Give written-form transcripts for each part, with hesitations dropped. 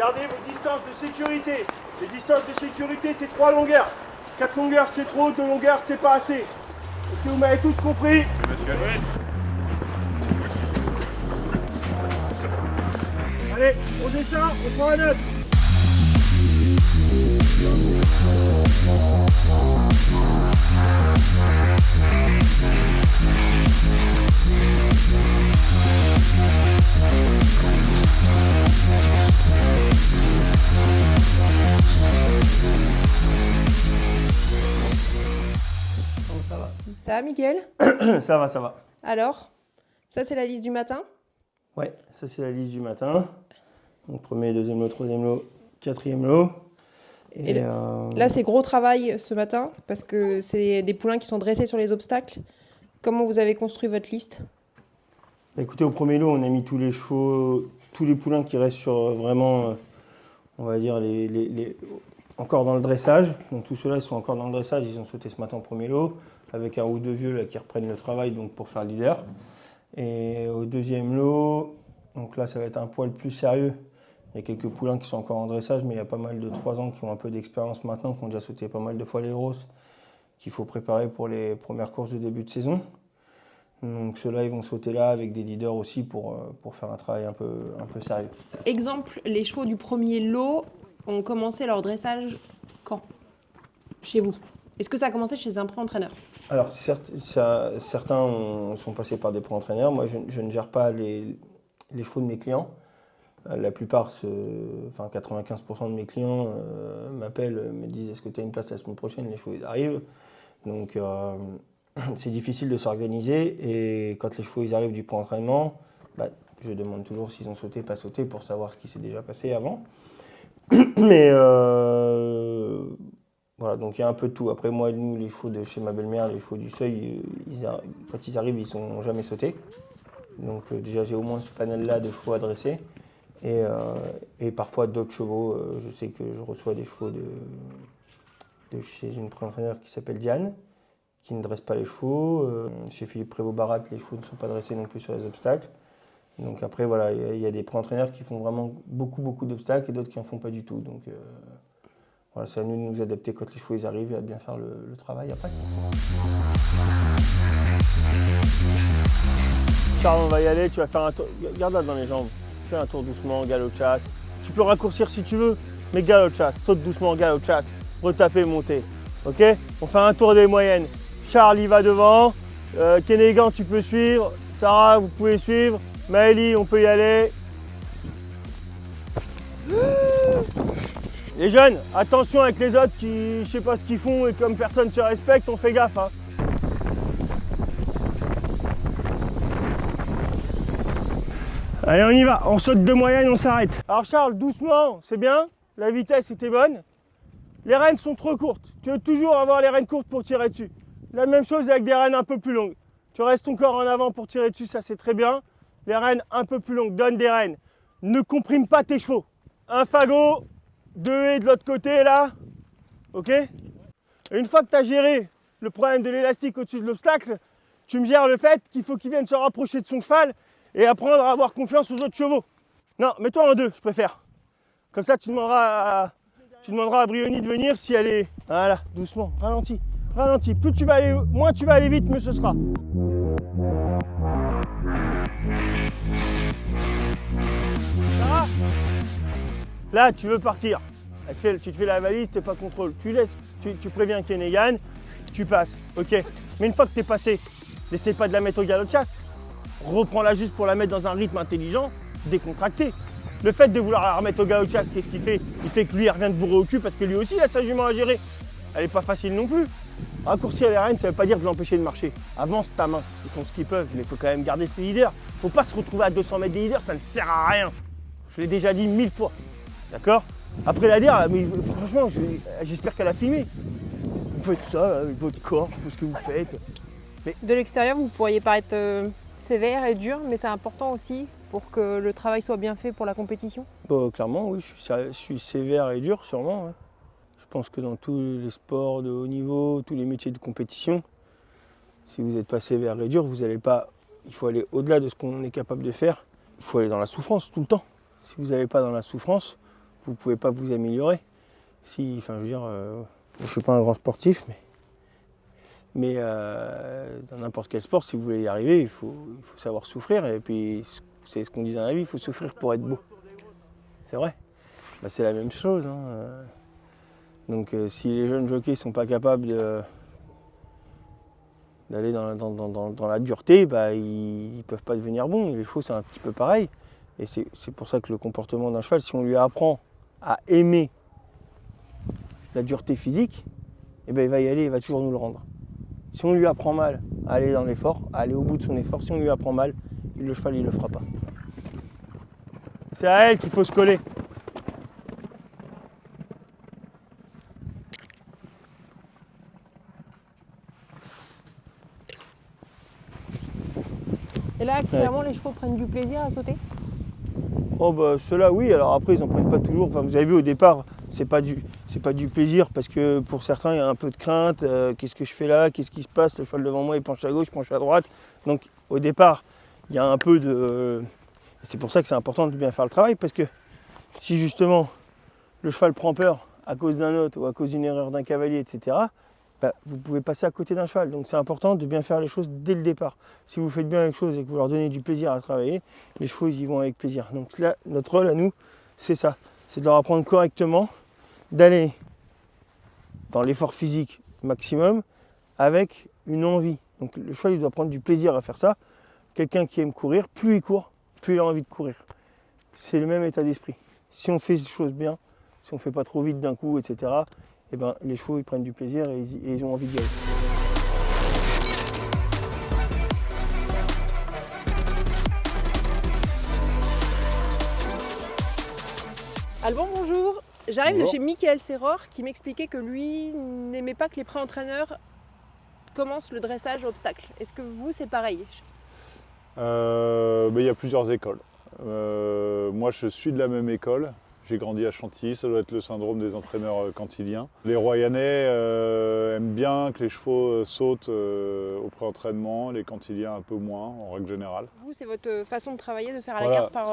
Gardez vos distances de sécurité. Les distances de sécurité, c'est 3 longueurs. 4 longueurs, c'est trop. 2 longueurs, c'est pas assez. Est-ce que vous m'avez tous compris? Allez, on descend, on prend un note. Ça va, Miguel? Ça va, ça va. Alors, ça c'est la liste du matin? Ouais, ça c'est la liste du matin. Donc premier, deuxième lot, troisième lot, quatrième lot. Et là c'est gros travail ce matin parce que c'est des poulains qui sont dressés sur les obstacles. Comment vous avez construit votre liste? Bah, écoutez, au premier lot, on a mis tous les chevaux, tous les poulains qui restent sur vraiment, on va dire, encore dans le dressage. Donc tous ceux-là, ils sont encore dans le dressage. Ils ont sauté ce matin au premier lot, avec un ou deux vieux là, qui reprennent le travail donc, pour faire le leader. Et au deuxième lot, donc là, ça va être un poil plus sérieux. Il y a quelques poulains qui sont encore en dressage, mais il y a pas mal de 3 ans qui ont un peu d'expérience maintenant, qui ont déjà sauté pas mal de fois les grosses, qu'il faut préparer pour les premières courses de début de saison. Donc ceux-là, ils vont sauter là avec des leaders aussi pour faire un travail un peu sérieux. Exemple, les chevaux du premier lot ont commencé leur dressage quand? Chez vous? Est-ce que ça a commencé chez un pré-entraîneur? Alors certains sont passés par des pro-entraîneurs. Moi, je ne gère pas les chevaux de mes clients. La plupart, 95% de mes clients m'appellent, me disent est-ce que tu as une place la semaine prochaine? Les chevaux ils arrivent. Donc c'est difficile de s'organiser. Et quand les chevaux ils arrivent du pro-entraînement, bah, je demande toujours s'ils ont sauté, pas sauté, pour savoir ce qui s'est déjà passé avant. Mais voilà, donc il y a un peu de tout. Après moi, nous, les chevaux de chez ma belle-mère, les chevaux du seuil, quand ils arrivent, ils sont jamais sautés. Donc déjà, j'ai au moins ce panel-là de chevaux à dresser. Et parfois d'autres chevaux. Je sais que je reçois des chevaux de chez une pré-entraîneur qui s'appelle Diane, qui ne dresse pas les chevaux. Chez Philippe Prévost-Barat, les chevaux ne sont pas dressés non plus sur les obstacles. Donc après, voilà, il y a des pré-entraîneurs qui font vraiment beaucoup d'obstacles et d'autres qui n'en font pas du tout. Donc voilà, c'est à nous de nous adapter quand les chevaux ils arrivent et à bien faire le travail après. Charles, on va y aller, tu vas faire un tour. Garde là dans les jambes. Fais un tour doucement, galop de chasse. Tu peux raccourcir si tu veux, mais galop de chasse. Saute doucement, galop de chasse. Retaper, monter. Ok? On fait un tour des moyennes. Charles, il va devant. Kenegan, tu peux suivre. Sarah, vous pouvez suivre. Maëlie, on peut y aller. Les jeunes, attention avec les autres qui, je sais pas ce qu'ils font et comme personne se respecte, on fait gaffe. Hein. Allez, on y va, on saute de moyenne, on s'arrête. Alors Charles, doucement, c'est bien, la vitesse était bonne. Les rênes sont trop courtes, tu veux toujours avoir les rênes courtes pour tirer dessus. La même chose avec des rênes un peu plus longues. Tu restes ton corps en avant pour tirer dessus, ça c'est très bien. Les rênes un peu plus longues, donne des rênes. Ne comprime pas tes chevaux. Un fagot, 2 haies de l'autre côté là, ok? Et une fois que tu as géré le problème de l'élastique au-dessus de l'obstacle, tu me gères le fait qu'il faut qu'il vienne se rapprocher de son cheval et apprendre à avoir confiance aux autres chevaux. Non, mets-toi en 2, je préfère. Comme ça, tu demanderas à Brioni de venir si elle est... Voilà, doucement, ralentis, ralentis. Plus tu vas aller, moins tu vas aller vite, mieux ce sera. Sarah, là, tu veux partir. Tu te fais la valise, tu n'es pas contrôle. Tu laisses, tu préviens Kenegan, tu passes, ok. Mais une fois que tu es passé, n'essaie pas de la mettre au galop de chasse. Reprends-la juste pour la mettre dans un rythme intelligent, décontracté. Le fait de vouloir la remettre au galop de chasse, qu'est-ce qu'il fait? Il fait que lui, il revient de bourrer au cul parce que lui aussi, il a sa jument à gérer. Elle n'est pas facile non plus. Raccourcir les rênes, ça ne veut pas dire de l'empêcher de marcher. Avance ta main. Ils font ce qu'ils peuvent, mais il faut quand même garder ses leaders. Il ne faut pas se retrouver à 200 mètres des leaders, ça ne sert à rien. Je l'ai déjà dit 1000 fois. D'accord? Après la dire, mais franchement, j'espère qu'elle a filmé. Vous faites ça avec votre corps, tout ce que vous faites. Mais... De l'extérieur, vous pourriez paraître sévère et dur, mais c'est important aussi pour que le travail soit bien fait pour la compétition? Clairement, oui, je suis sévère et dur, sûrement. Ouais. Je pense que dans tous les sports de haut niveau, tous les métiers de compétition, si vous n'êtes pas sévère et dur, vous n'allez pas. Il faut aller au-delà de ce qu'on est capable de faire. Il faut aller dans la souffrance tout le temps. Si vous n'allez pas dans la souffrance, vous ne pouvez pas vous améliorer. Si, enfin, je veux dire, je ne suis pas un grand sportif, mais dans n'importe quel sport, si vous voulez y arriver, il faut savoir souffrir. Et puis, c'est ce qu'on dit dans la vie, il faut souffrir pour être beau. C'est vrai. Bah, c'est la même chose. Hein. Donc, si les jeunes jockeys ne sont pas capables d'aller dans la dureté, bah, ils ne peuvent pas devenir bons. Et les chevaux, c'est un petit peu pareil. Et c'est pour ça que le comportement d'un cheval, si on lui apprend à aimer la dureté physique, eh ben, il va y aller, il va toujours nous le rendre. Si on lui apprend mal à aller dans l'effort, à aller au bout de son effort, si on lui apprend mal, le cheval, il ne le fera pas. C'est à elle qu'il faut se coller. Et là, clairement, les chevaux prennent du plaisir à sauter? Oh bah ceux-là oui, alors après ils n'en prennent pas toujours. Enfin, vous avez vu au départ, c'est pas du plaisir parce que pour certains il y a un peu de crainte. Qu'est-ce que je fais là? Qu'est-ce qui se passe? Le cheval devant moi il penche à gauche, il penche à droite. Donc au départ, il y a un peu de. C'est pour ça que c'est important de bien faire le travail parce que si justement le cheval prend peur à cause d'un autre ou à cause d'une erreur d'un cavalier, etc., bah, vous pouvez passer à côté d'un cheval. Donc c'est important de bien faire les choses dès le départ. Si vous faites bien les choses et que vous leur donnez du plaisir à travailler, les chevaux ils y vont avec plaisir. Donc là, notre rôle à nous, c'est ça. C'est de leur apprendre correctement, d'aller dans l'effort physique maximum avec une envie. Donc le cheval il doit prendre du plaisir à faire ça. Quelqu'un qui aime courir, plus il court, plus il a envie de courir. C'est le même état d'esprit. Si on fait les choses bien, si on ne fait pas trop vite d'un coup, etc., eh ben, les chevaux ils prennent du plaisir et ils ont envie d'y aller. Alban, bonjour. J'arrive de chez Michael Serror qui m'expliquait que lui n'aimait pas que les pré-entraîneurs commencent le dressage à obstacle. Est-ce que vous, c'est pareil? Il y a plusieurs écoles. Moi, je suis de la même école. J'ai grandi à Chantilly, ça doit être le syndrome des entraîneurs cantiliens. Les Royanais aiment bien que les chevaux sautent au pré-entraînement, les cantiliens un peu moins, en règle générale. Vous, c'est votre façon de travailler, de faire à la carte par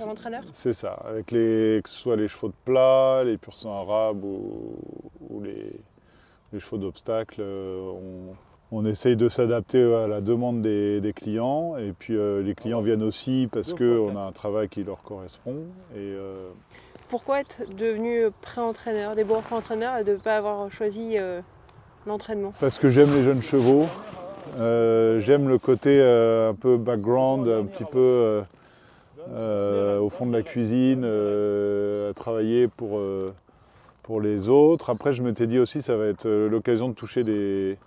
entraîneur? C'est ça, avec que ce soit les chevaux de plat, les pur sang arabes ou les chevaux d'obstacle. On essaye de s'adapter à la demande des clients et puis les clients viennent aussi parce qu'on a un travail qui leur correspond. Pourquoi être devenu pré-entraîneur, des bons pré-entraîneurs et de ne pas avoir choisi l'entraînement? Parce que j'aime les jeunes chevaux, j'aime le côté un peu background, un petit peu au fond de la cuisine, à travailler pour les autres. Après je m'étais dit aussi ça va être l'occasion de toucher des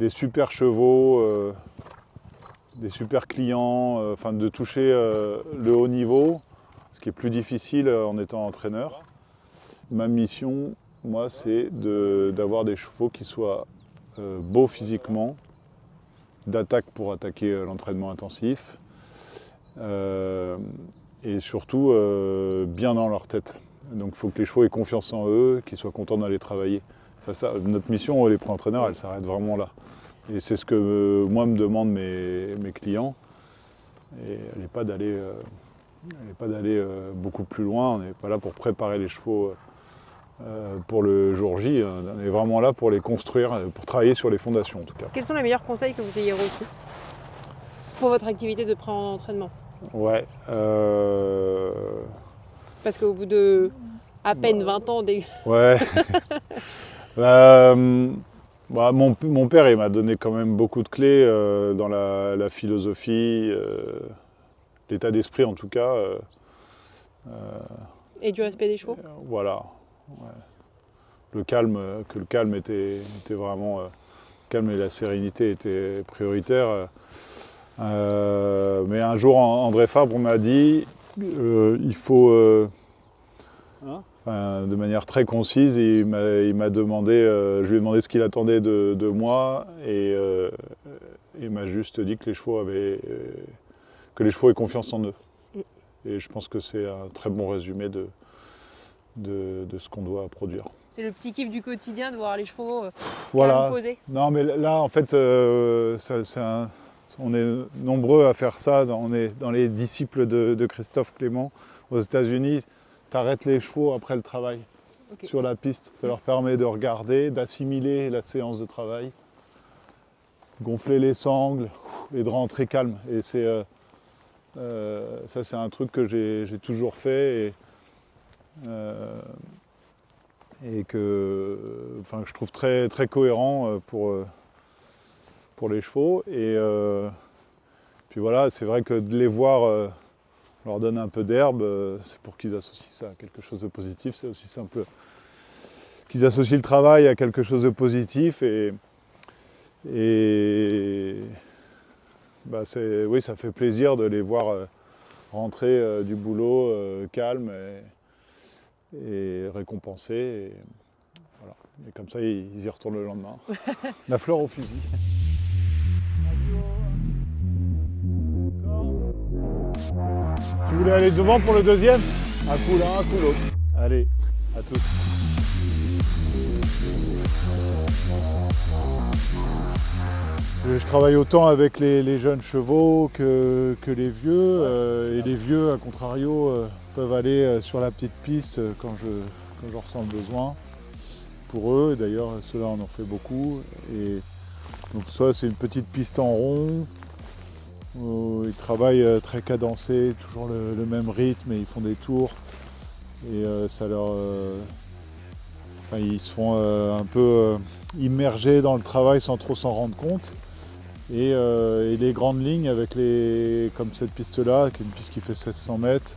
super chevaux, des super clients, enfin de toucher le haut niveau, ce qui est plus difficile en étant entraîneur. Ma mission, moi, c'est d'avoir des chevaux qui soient beaux physiquement, d'attaque pour attaquer l'entraînement intensif, et surtout bien dans leur tête. Donc il faut que les chevaux aient confiance en eux, qu'ils soient contents d'aller travailler. Notre mission, les pré-entraîneurs, elle s'arrête vraiment là. Et c'est ce que moi me demandent mes clients. Et elle n'est pas d'aller beaucoup plus loin. On n'est pas là pour préparer les chevaux pour le jour J. On est vraiment là pour les construire, pour travailler sur les fondations en tout cas. Quels sont les meilleurs conseils que vous ayez reçus pour votre activité de pré-entraînement? Ouais. Parce qu'au bout de à peine 20 ans... Ouais. Mon père, il m'a donné quand même beaucoup de clés dans la philosophie, l'état d'esprit en tout cas. Et du respect des chevaux? Voilà. Ouais. Le calme était vraiment... le calme et la sérénité étaient prioritaires. Mais un jour, André Fabre m'a dit il faut... de manière très concise, il m'a demandé, je lui ai demandé ce qu'il attendait de moi et il m'a juste dit que les chevaux aient confiance en eux. Et je pense que c'est un très bon résumé de ce qu'on doit produire. C'est le petit kiff du quotidien de voir les chevaux voilà. posés. Non mais là en fait, on est nombreux à faire ça, on est dans les disciples de Christophe Clément aux États-Unis. t'arrêtes les chevaux après le travail Ok. sur la piste. Ça leur permet de regarder, d'assimiler la séance de travail, gonfler les sangles et de rentrer calme. Et ça, c'est un truc que j'ai toujours fait et que je trouve très, très cohérent pour les chevaux. Et puis voilà, c'est vrai que de les voir, on leur donne un peu d'herbe, c'est pour qu'ils associent ça à quelque chose de positif. C'est aussi simple qu'ils associent le travail à quelque chose de positif. Oui, ça fait plaisir de les voir rentrer du boulot calme et récompensés. Et, voilà. Et comme ça, ils y retournent le lendemain. La fleur au fusil. Tu voulais aller devant pour le deuxième? Un coup l'un, un coup l'autre. Allez, à tous. Je travaille autant avec les jeunes chevaux que les vieux. Et les vieux, à contrario, peuvent aller sur la petite piste quand je ressens le besoin. Pour eux, d'ailleurs, ceux-là, on en fait beaucoup. Et donc ça, c'est une petite piste en rond. Ils travaillent très cadencé, toujours le même rythme, et ils font des tours. Et ça leur... ils se font un peu immerger dans le travail sans trop s'en rendre compte. Et les grandes lignes avec comme cette piste-là, qui est une piste qui fait 1600 mètres,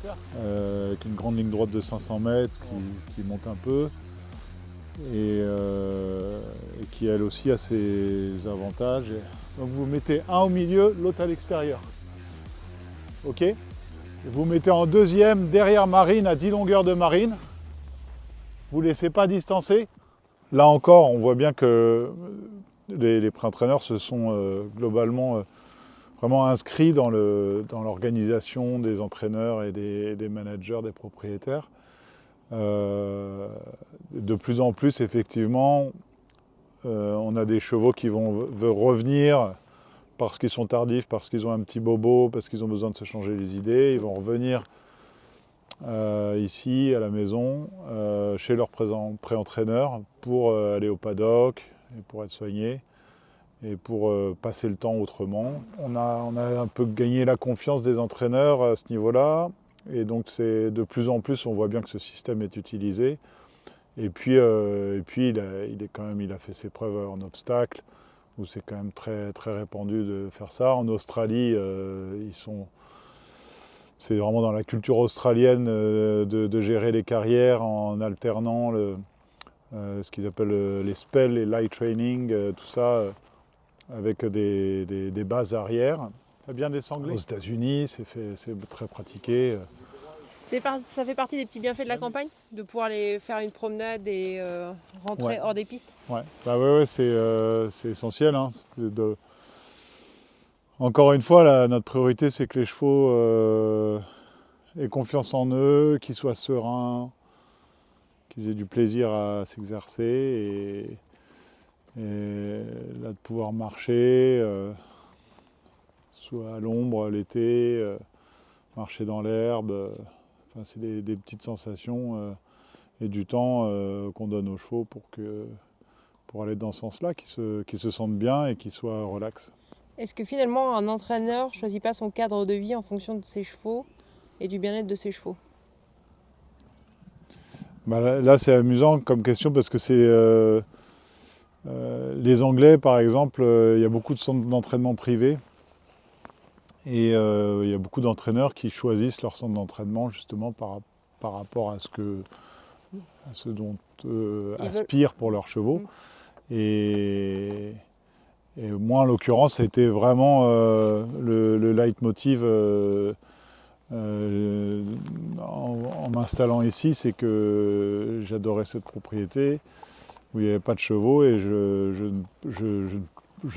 avec une grande ligne droite de 500 mètres qui monte un peu, et qui elle aussi a ses avantages. Donc vous mettez un au milieu, l'autre à l'extérieur. Ok? Vous mettez en deuxième derrière Marine à 10 longueurs de Marine. Vous ne laissez pas distancer. Là encore, on voit bien que les pré-entraîneurs se sont globalement vraiment inscrits dans l'organisation des entraîneurs et des managers, des propriétaires. De plus en plus, effectivement, on a des chevaux qui veulent revenir parce qu'ils sont tardifs, parce qu'ils ont un petit bobo, parce qu'ils ont besoin de se changer les idées. Ils vont revenir ici, à la maison, chez leur pré-entraîneur pour aller au paddock et pour être soignés et pour passer le temps autrement. On a un peu gagné la confiance des entraîneurs à ce niveau-là. Et donc de plus en plus, on voit bien que ce système est utilisé. Et puis il a fait ses preuves en obstacle, où c'est quand même très, très répandu de faire ça. En Australie, c'est vraiment dans la culture australienne de gérer les carrières en alternant ce qu'ils appellent les spells, les light training, tout ça, avec des bases arrière. Ça bien des sanglés. Aux États-Unis, c'est très pratiqué. Ça fait partie des petits bienfaits de la campagne, de pouvoir aller faire une promenade et rentrer hors des pistes. Ouais, c'est essentiel. Hein. Encore une fois, notre priorité, c'est que les chevaux aient confiance en eux, qu'ils soient sereins, qu'ils aient du plaisir à s'exercer et là de pouvoir marcher, soit à l'ombre l'été, marcher dans l'herbe. C'est des petites sensations et du temps qu'on donne aux chevaux pour aller dans ce sens-là, qu'ils se sentent bien et qu'ils soient relax. Est-ce que finalement un entraîneur ne choisit pas son cadre de vie en fonction de ses chevaux et du bien-être de ses chevaux? Là c'est amusant comme question parce que c'est les Anglais par exemple, il y a beaucoup de centres d'entraînement privés. Et il y a beaucoup d'entraîneurs qui choisissent leur centre d'entraînement justement par rapport à ce dont aspirent pour leurs chevaux. Et moi, en l'occurrence, ça a été vraiment le leitmotiv en m'installant ici, c'est que j'adorais cette propriété où il n'y avait pas de chevaux et je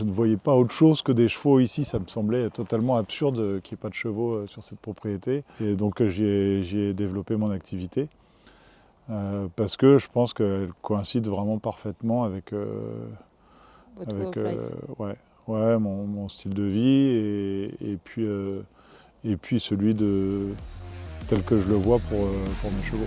ne voyais pas autre chose que des chevaux ici. Ça me semblait totalement absurde qu'il n'y ait pas de chevaux sur cette propriété. Et donc j'y ai développé mon activité parce que je pense qu'elle coïncide vraiment parfaitement avec mon style de vie et puis celui de tel que je le vois pour mes chevaux.